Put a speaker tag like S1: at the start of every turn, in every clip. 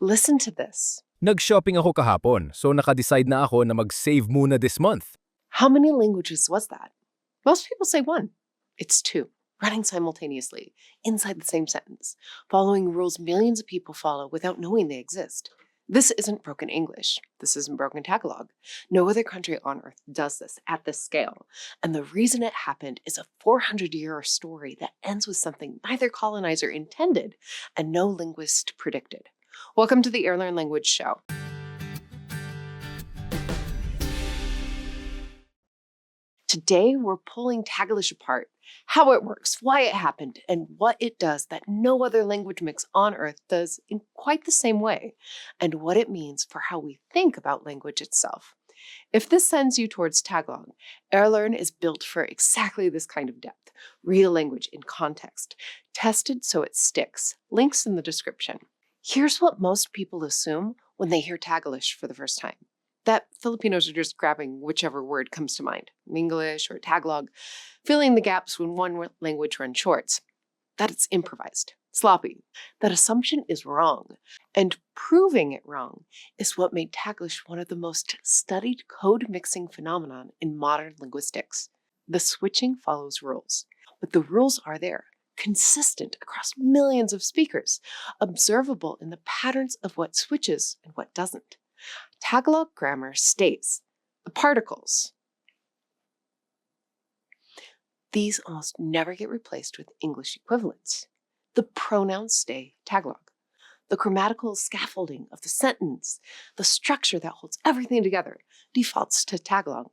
S1: Listen to this.
S2: Nag-shopping ako kahapon, so naka-decide na ako na mag-save muna this month.
S1: How many languages was that? Most people say one. It's two, running simultaneously, inside the same sentence, following rules millions of people follow without knowing they exist. This isn't broken English. This isn't broken Tagalog. No other country on earth does this at this scale. And the reason it happened is a 400-year story that ends with something neither colonizer intended and no linguist predicted. Welcome to the Airlearn Language Show. Today, we're pulling Taglish apart, how it works, why it happened, and what it does that no other language mix on Earth does in quite the same way, and what it means for how we think about language itself. If this sends you towards Tagalog, Airlearn is built for exactly this kind of depth, real language in context, tested so it sticks, links in the description. Here's what most people assume when they hear Taglish for the first time. That Filipinos are just grabbing whichever word comes to mind, English or Tagalog, filling the gaps when one language runs short. That it's improvised, sloppy. That assumption is wrong, and proving it wrong is what made Taglish one of the most studied code-mixing phenomenon in modern linguistics. The switching follows rules, but the rules are there, consistent across millions of speakers, observable in the patterns of what switches and what doesn't. Tagalog grammar states the particles. These almost never get replaced with English equivalents. The pronouns stay Tagalog. The grammatical scaffolding of the sentence, the structure that holds everything together, defaults to Tagalog.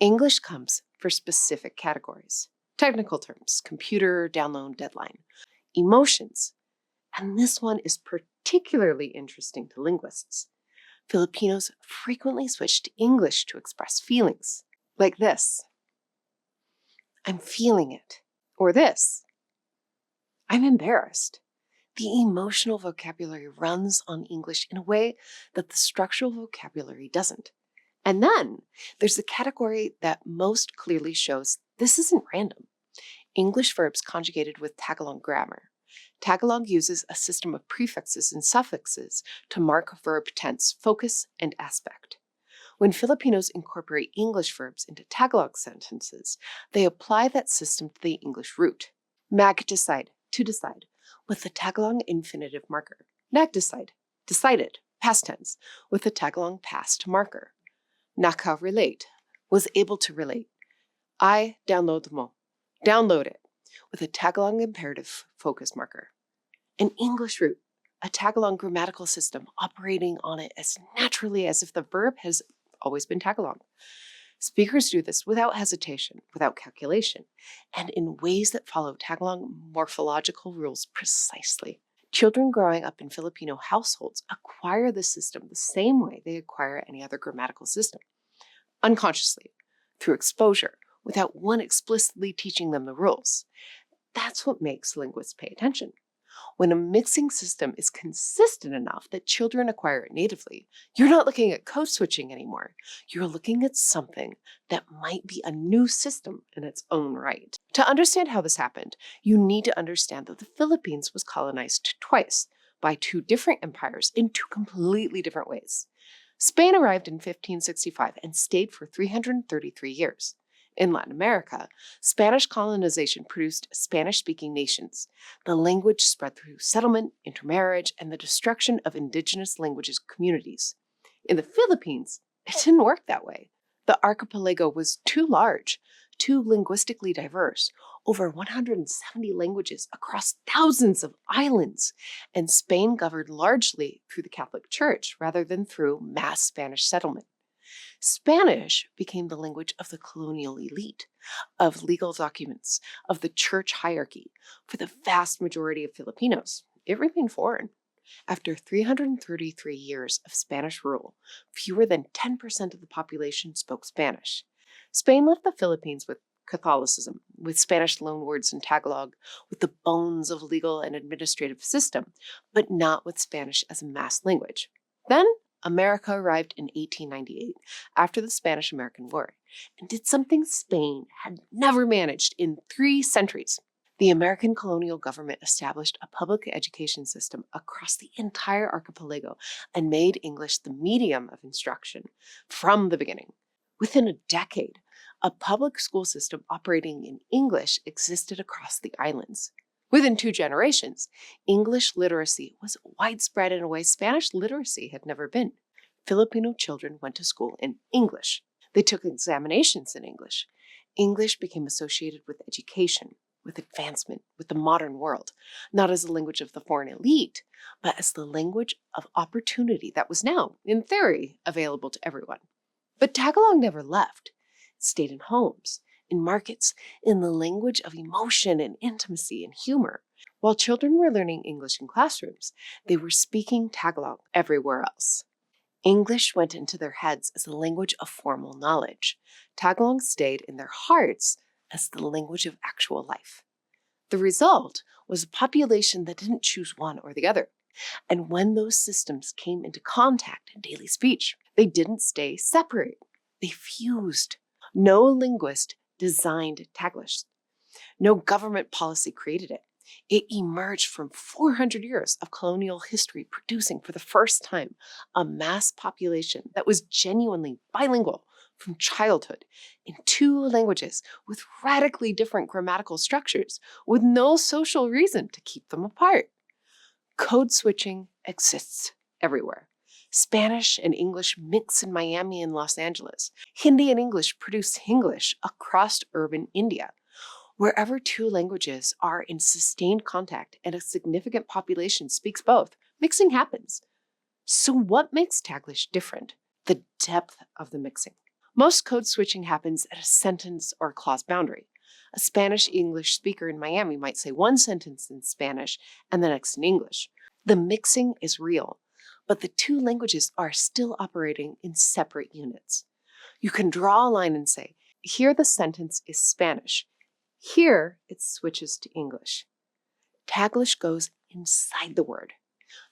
S1: English comes for specific categories. Technical terms, computer, download, deadline. Emotions, and this one is particularly interesting to linguists. Filipinos frequently switch to English to express feelings, like this. I'm feeling it. Or this. I'm embarrassed. The emotional vocabulary runs on English in a way that the structural vocabulary doesn't. And then there's the category that most clearly shows this isn't random. English verbs conjugated with Tagalog grammar. Tagalog uses a system of prefixes and suffixes to mark verb tense, focus, and aspect. When Filipinos incorporate English verbs into Tagalog sentences, they apply that system to the English root. Mag-decide, to decide, with the Tagalog infinitive marker. Nag-decide, decided, past tense, with the Tagalog past marker. Naka-relate, was able to relate. I download mo, download it, with a Tagalog imperative focus marker. An English root, a Tagalog grammatical system operating on it as naturally as if the verb has always been Tagalog. Speakers do this without hesitation, without calculation, and in ways that follow Tagalog morphological rules precisely. Children growing up in Filipino households acquire the system the same way they acquire any other grammatical system. Unconsciously, through exposure, without one explicitly teaching them the rules. That's what makes linguists pay attention. When a mixing system is consistent enough that children acquire it natively, you're not looking at code switching anymore. You're looking at something that might be a new system in its own right. To understand how this happened, you need to understand that the Philippines was colonized twice by two different empires in two completely different ways. Spain arrived in 1565 and stayed for 333 years. In Latin America, Spanish colonization produced Spanish-speaking nations. The language spread through settlement, intermarriage, and the destruction of indigenous languages communities. In the Philippines, it didn't work that way. The archipelago was too large, too linguistically diverse, over 170 languages across thousands of islands, and Spain governed largely through the Catholic Church rather than through mass Spanish settlement. Spanish became the language of the colonial elite, of legal documents, of the church hierarchy. For the vast majority of Filipinos, it remained foreign. After 333 years of Spanish rule, fewer than 10% of the population spoke Spanish. Spain left the Philippines with Catholicism, with Spanish loanwords in Tagalog, with the bones of legal and administrative system, but not with Spanish as a mass language. Then, America arrived in 1898 after the Spanish-American War and did something Spain had never managed in 3 centuries. The American colonial government established a public education system across the entire archipelago and made English the medium of instruction from the beginning. Within a decade, a public school system operating in English existed across the islands. Within 2 generations, English literacy was widespread in a way Spanish literacy had never been. Filipino children went to school in English. They took examinations in English. English became associated with education, with advancement, with the modern world, not as a language of the foreign elite, but as the language of opportunity that was now, in theory, available to everyone. But Tagalog never left. It stayed in homes, in markets, in the language of emotion and intimacy and humor. While children were learning English in classrooms, they were speaking Tagalog everywhere else. English went into their heads as a language of formal knowledge. Tagalog stayed in their hearts as the language of actual life. The result was a population that didn't choose one or the other. And when those systems came into contact in daily speech, they didn't stay separate. They fused. No linguist designed Taglish. No government policy created it. It emerged from 400 years of colonial history producing for the first time a mass population that was genuinely bilingual from childhood in 2 languages with radically different grammatical structures, with no social reason to keep them apart. Code switching exists everywhere. Spanish and English mix in Miami and Los Angeles. Hindi and English produce Hinglish across urban India. Wherever 2 languages are in sustained contact and a significant population speaks both, mixing happens. So what makes Taglish different? The depth of the mixing. Most code switching happens at a sentence or clause boundary. A Spanish-English speaker in Miami might say one sentence in Spanish and the next in English. The mixing is real, but the 2 languages are still operating in separate units. You can draw a line and say, here the sentence is Spanish. Here it switches to English. Taglish goes inside the word.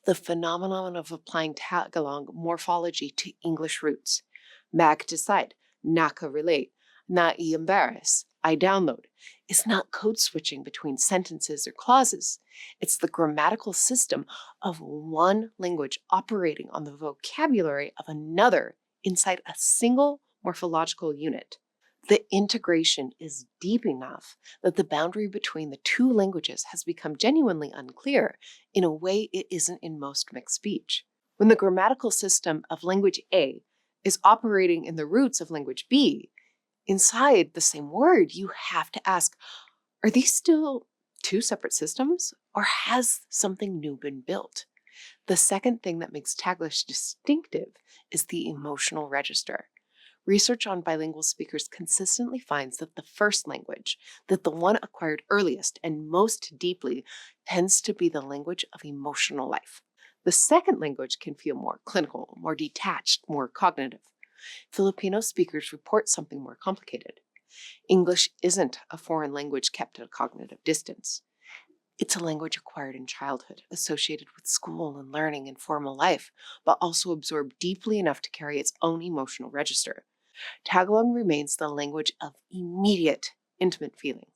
S1: The phenomenon of applying Tagalog morphology to English roots. Mag decide, naka relate, na embarrass, I download, is not code switching between sentences or clauses. It's the grammatical system of one language operating on the vocabulary of another inside a single morphological unit. The integration is deep enough that the boundary between the 2 languages has become genuinely unclear in a way it isn't in most mixed speech. When the grammatical system of language A is operating in the roots of language B, inside the same word, you have to ask, are these still 2 separate systems, or has something new been built? The second thing that makes Taglish distinctive is the emotional register. Research on bilingual speakers consistently finds that the first language, that the one acquired earliest and most deeply, tends to be the language of emotional life. The second language can feel more clinical, more detached, more cognitive. Filipino speakers report something more complicated. English isn't a foreign language kept at a cognitive distance. It's a language acquired in childhood, associated with school and learning and formal life, but also absorbed deeply enough to carry its own emotional register. Tagalog remains the language of immediate, intimate feeling.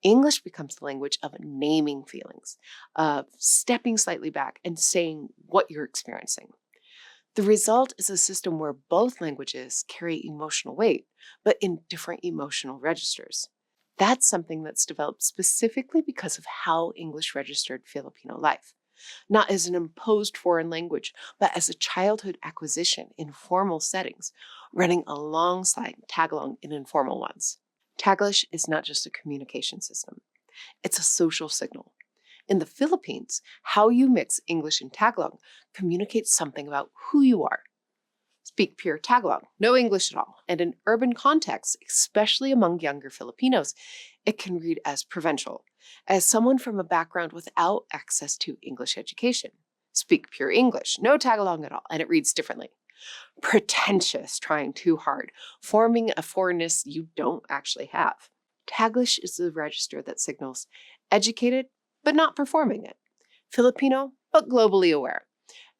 S1: English becomes the language of naming feelings, of stepping slightly back and saying what you're experiencing. The result is a system where both languages carry emotional weight, but in different emotional registers. That's something that's developed specifically because of how English registered Filipino life. Not as an imposed foreign language, but as a childhood acquisition in formal settings, running alongside Tagalog in informal ones. Taglish is not just a communication system. It's a social signal. In the Philippines, how you mix English and Tagalog communicates something about who you are. Speak pure Tagalog, no English at all, and in urban contexts, especially among younger Filipinos, it can read as provincial, as someone from a background without access to English education. Speak pure English, no Tagalog at all, and it reads differently. Pretentious, trying too hard, forming a foreignness you don't actually have. Taglish is the register that signals educated, but not performing it. Filipino, but globally aware.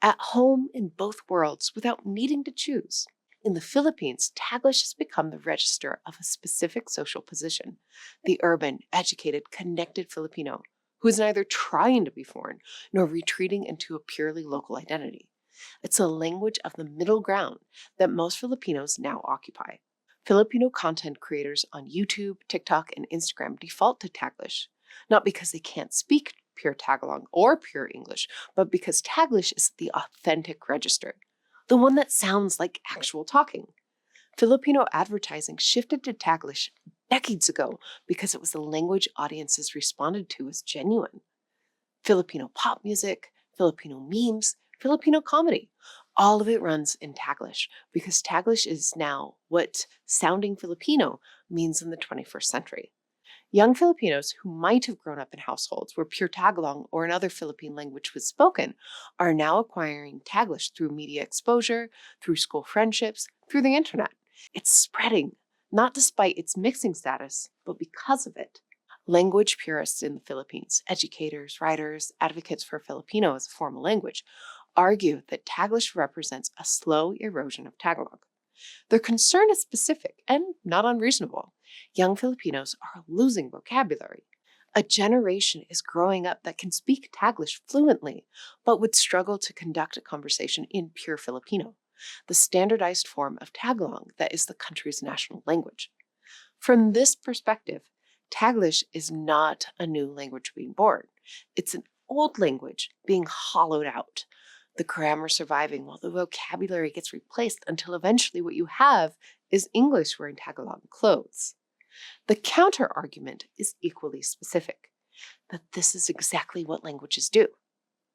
S1: At home in both worlds without needing to choose. In the Philippines, Taglish has become the register of a specific social position, the urban, educated, connected Filipino, who is neither trying to be foreign nor retreating into a purely local identity. It's a language of the middle ground that most Filipinos now occupy. Filipino content creators on YouTube, TikTok, and Instagram default to Taglish, not because they can't speak pure Tagalog or pure English, but because Taglish is the authentic register, the one that sounds like actual talking. Filipino advertising shifted to Taglish decades ago because it was the language audiences responded to as genuine. Filipino pop music, Filipino memes, Filipino comedy, all of it runs in Taglish because Taglish is now what sounding Filipino means in the 21st century. Young Filipinos who might have grown up in households where pure Tagalog or another Philippine language was spoken are now acquiring Taglish through media exposure, through school friendships, through the internet. It's spreading, not despite its mixing status, but because of it. Language purists in the Philippines, educators, writers, advocates for Filipino as a formal language, argue that Taglish represents a slow erosion of Tagalog. Their concern is specific and not unreasonable. Young Filipinos are losing vocabulary. A generation is growing up that can speak Taglish fluently, but would struggle to conduct a conversation in pure Filipino, the standardized form of Tagalog that is the country's national language. From this perspective, Taglish is not a new language being born. It's an old language being hollowed out, the grammar surviving while the vocabulary gets replaced until eventually what you have is English wearing Tagalog clothes. The counter-argument is equally specific, that this is exactly what languages do.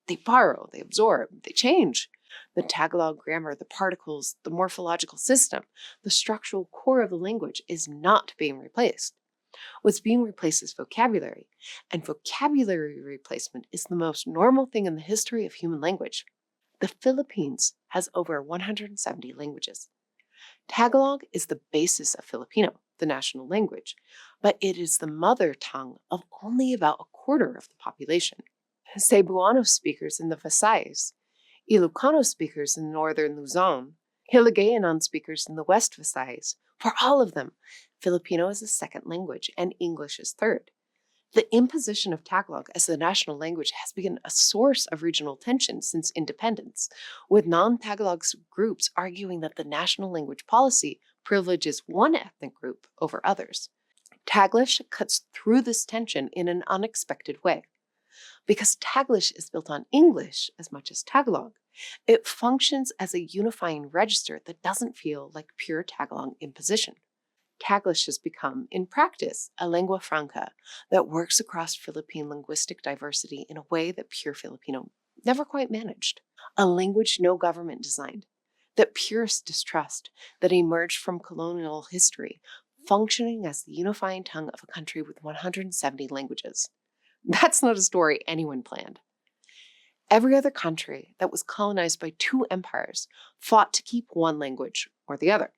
S1: They borrow, they absorb, they change. The Tagalog grammar, the particles, the morphological system, the structural core of the language is not being replaced. What's being replaced is vocabulary, and vocabulary replacement is the most normal thing in the history of human language. The Philippines has over 170 languages. Tagalog is the basis of Filipino, the national language, but it is the mother tongue of only about a quarter of the population. Cebuano speakers in the Visayas, Ilocano speakers in northern Luzon, Hiligaynon speakers in the West Visayas, for all of them, Filipino is a second language and English is third. The imposition of Tagalog as the national language has been a source of regional tension since independence, with non-Tagalog groups arguing that the national language policy privileges one ethnic group over others. Taglish cuts through this tension in an unexpected way. Because Taglish is built on English as much as Tagalog, it functions as a unifying register that doesn't feel like pure Tagalog imposition. Taglish has become, in practice, a lingua franca that works across Philippine linguistic diversity in a way that pure Filipino never quite managed. A language no government designed, that purists distrust, that emerged from colonial history, functioning as the unifying tongue of a country with 170 languages. That's not a story anyone planned. Every other country that was colonized by two empires fought to keep one language or the other.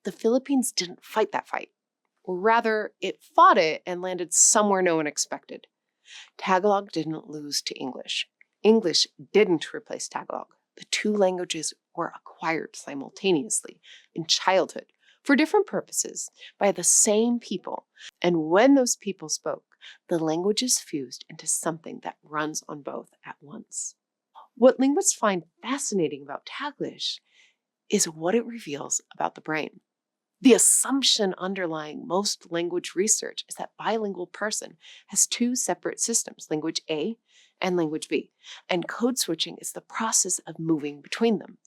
S1: The Philippines didn't fight that fight. Or rather, it fought it and landed somewhere no one expected. Tagalog didn't lose to English. English didn't replace Tagalog. The two languages were acquired simultaneously in childhood for different purposes by the same people. And when those people spoke, the languages fused into something that runs on both at once. What linguists find fascinating about Taglish is what it reveals about the brain. The assumption underlying most language research is that bilingual person has two separate systems, language A and language B, and code switching is the process of moving between them.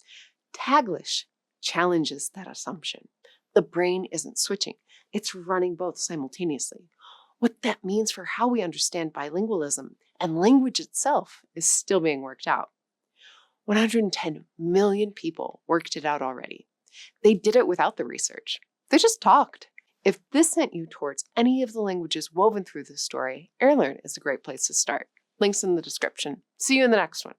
S1: Taglish challenges that assumption. The brain isn't switching, it's running both simultaneously. What that means for how we understand bilingualism and language itself is still being worked out. 110 million people worked it out already. They did it without the research. They just talked. If this sent you towards any of the languages woven through this story, Airlearn is a great place to start. Links in the description. See you in the next one.